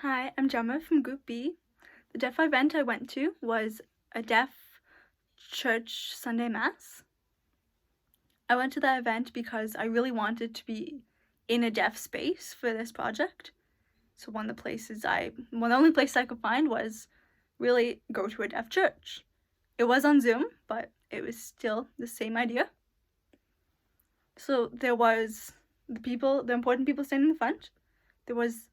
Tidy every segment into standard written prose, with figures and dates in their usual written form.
Hi, I'm Gemma from Group B. The deaf event I went to was a deaf church Sunday Mass. I went to that event because I really wanted to be in a deaf space for this project. So one of the only places I could find was really go to a deaf church. It was on Zoom, but it was still the same idea. So there was the important people standing in the front. There was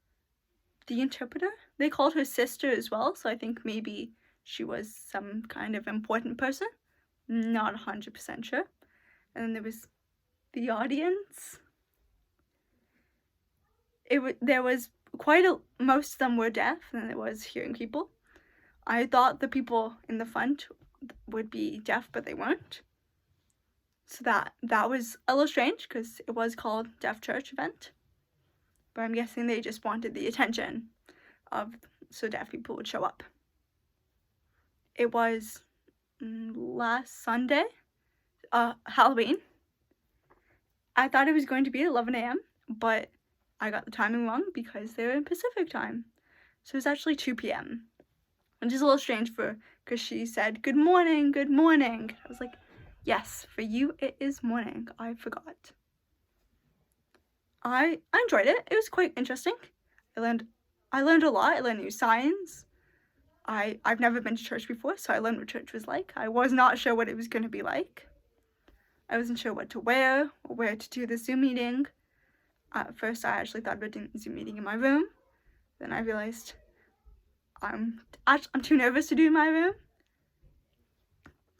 the interpreter. They called her sister as well, so I think maybe she was some kind of important person. Not 100% sure. And then there was the audience. There was most of them were deaf, and there was hearing people. I thought the people in the front would be deaf, but they weren't. So that was a little strange because it was called Deaf Church Event. But I'm guessing they just wanted the attention so deaf people would show up. It was last Sunday, Halloween. I thought it was going to be 11 a.m., but I got the timing wrong because they were in Pacific time. So it was actually 2 p.m., which is a little strange because she said, "Good morning, good morning." I was like, yes, for you it is morning. I forgot. I enjoyed it. It was quite interesting. I learned a lot. I learned new signs. I've never been to church before, so I learned what church was like. I was not sure what it was going to be like. I wasn't sure what to wear or where to do the Zoom meeting. At first, I actually thought about doing the Zoom meeting in my room. Then I realized I'm too nervous to do in my room.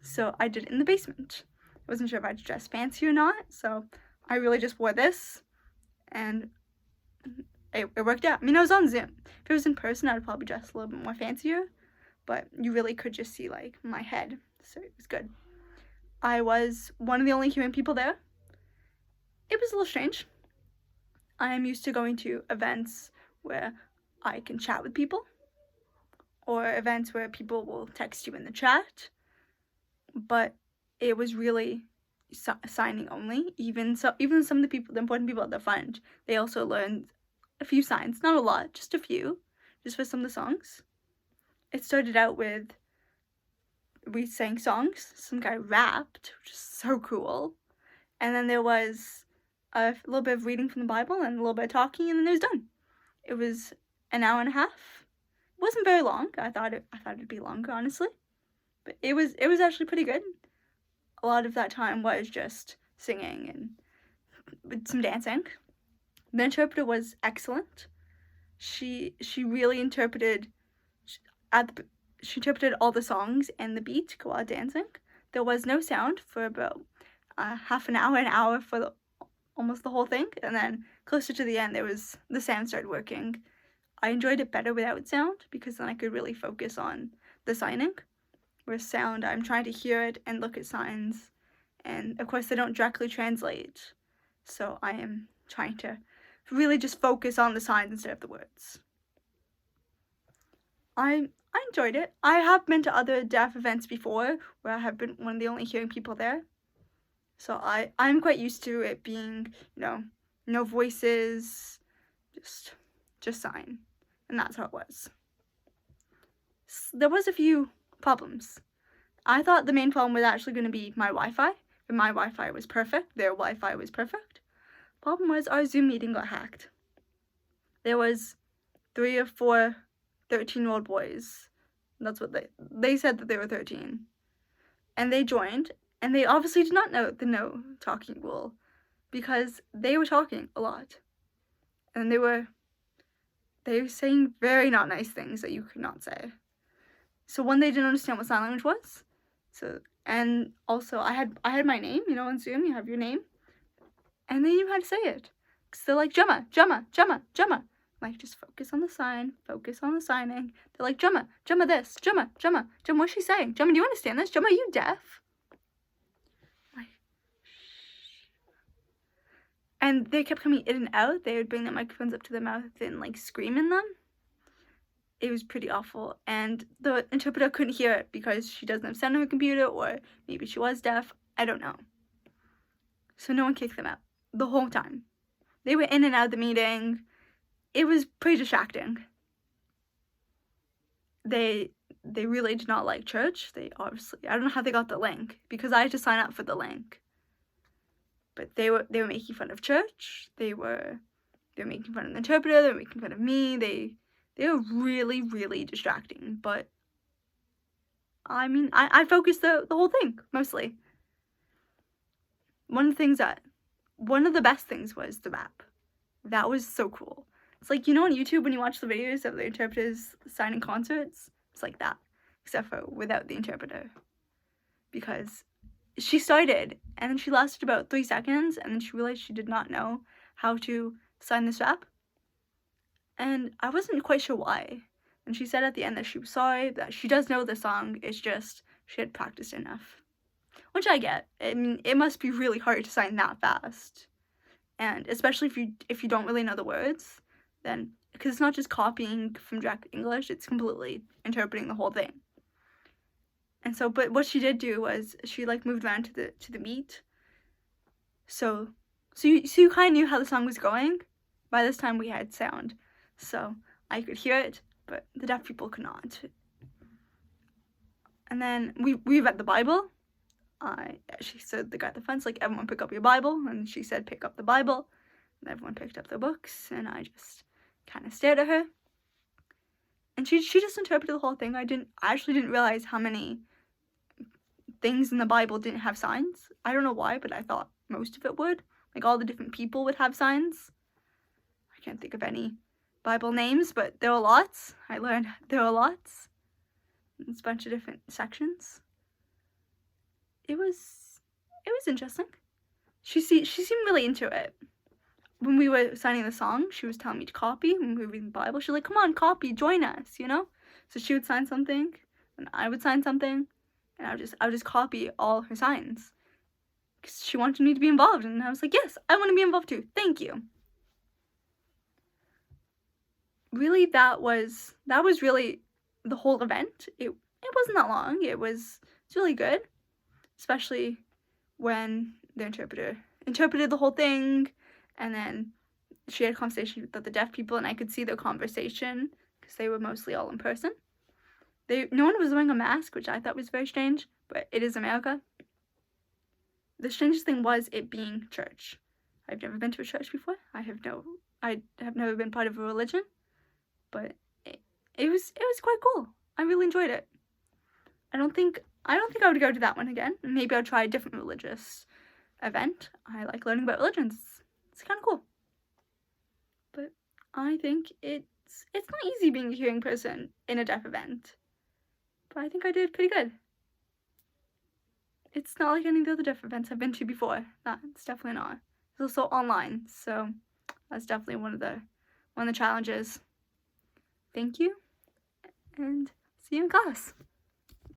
So I did it in the basement. I wasn't sure if I'd dress fancy or not, so I really just wore this, and it worked out. I mean, I was on Zoom. If it was in person, I'd probably dress a little bit more fancier, but you really could just see, like, my head, so it was good. I was one of the only hearing people there. It was a little strange. I am used to going to events where I can chat with people, or events where people will text you in the chat, but it was really signing only. Even some of the important people at the front, they also learned a few signs, not a lot, just a few, just for some of the songs. It started out with we sang songs, some guy rapped, which is so cool, and then there was a little bit of reading from the Bible and a little bit of talking, and then it was done. It was an hour and a half. It wasn't very long. I thought it'd be longer, honestly, but it was actually pretty good. A lot of that time was just singing and with some dancing. The interpreter was excellent. She really interpreted all the songs and the beat while dancing. There was no sound for about half an hour for almost the whole thing, and then closer to the end the sound started working. I enjoyed it better without sound because then I could really focus on the signing. Whereas sound, I'm trying to hear it and look at signs, and of course they don't directly translate, so I am trying to really just focus on the signs instead of the words. I enjoyed it. I have been to other deaf events before where I have been one of the only hearing people there, so I'm quite used to it being, no voices, just sign, and that's how it was. There was a few problems. I thought the main problem was actually going to be my Wi-Fi, and my Wi-Fi was perfect. Their Wi-Fi was perfect. Problem was our Zoom meeting got hacked. There was 3 or 4 13-year-old boys. That's what they said, that they were 13. And they joined, and they obviously did not know the no talking rule because they were talking a lot. And they were saying very not nice things that you could not say. So one, they didn't understand what sign language was. So, and also I had my name, on Zoom you have your name, and they knew how to say it. So they're like, Gemma, Gemma, Gemma, Gemma. I'm like, just focus on the sign, focus on the signing. They're like, Gemma, Gemma this, Gemma, Gemma, Gemma, what's she saying? Gemma, do you understand this? Gemma, are you deaf? I'm like, shh. And they kept coming in and out. They would bring their microphones up to their mouth and like scream in them. It was pretty awful, and the interpreter couldn't hear it because she doesn't have sound on her computer, or maybe she was deaf, I don't know. So no one kicked them out the whole time. They were in and out of the meeting. It was pretty distracting. they really did not like church. They obviously, I don't know how they got the link, because I had to sign up for the link. But they were making fun of church. They were making fun of the interpreter. They were making fun of me. They were really, really distracting. But I mean, I focused the whole thing mostly. One of the best things was the rap. That was so cool. It's like, you know, on YouTube when you watch the videos of the interpreters signing concerts, it's like that, except for without the interpreter. Because she started, and then she lasted about 3 seconds, and then she realized she did not know how to sign this rap. And I wasn't quite sure why. And she said at the end that she was sorry, that she does know the song, it's just she had practiced enough. Which I get. I mean, it must be really hard to sign that fast. And especially if you don't really know the words, then, because it's not just copying from direct English, it's completely interpreting the whole thing. And so, but what she did do was she like moved around to the beat. So you kind of knew how the song was going. By this time we had sound, so I could hear it, but the deaf people could not. And then we read the Bible. She said, the guy at the fence, like, everyone pick up your Bible, and she said pick up the Bible, and everyone picked up their books, and I just kind of stared at her. And she just interpreted the whole thing. I actually didn't realize how many things in the Bible didn't have signs. I don't know why, but I thought most of it would. Like, all the different people would have signs. I can't think of any Bible names, but there were lots. I learned there were lots. It's a bunch of different sections. It was interesting. She seemed really into it. When we were signing the song, she was telling me to copy. When we were reading the Bible, she was like, come on, copy, join us, you know? So she would sign something, and I would sign something, and I would just copy all her signs. Because she wanted me to be involved, and I was like, yes, I want to be involved too, thank you. Really, that was really the whole event. It wasn't that long. It's really good, especially when the interpreter interpreted the whole thing, and then she had a conversation with the deaf people, and I could see their conversation because they were mostly all in person. No one was wearing a mask, which I thought was very strange, but it is America. The strangest thing was it being church. I've never been to a church before. I have never been part of a religion, but it was quite cool. I really enjoyed it. I don't think I would go to that one again. Maybe I'll try a different religious event. I like learning about religions. It's kind of cool. But I think it's not easy being a hearing person in a deaf event. But I think I did pretty good. It's not like any of the other deaf events I've been to before. It's definitely not. It's also online, so that's definitely one of the challenges. Thank you, and see you in class.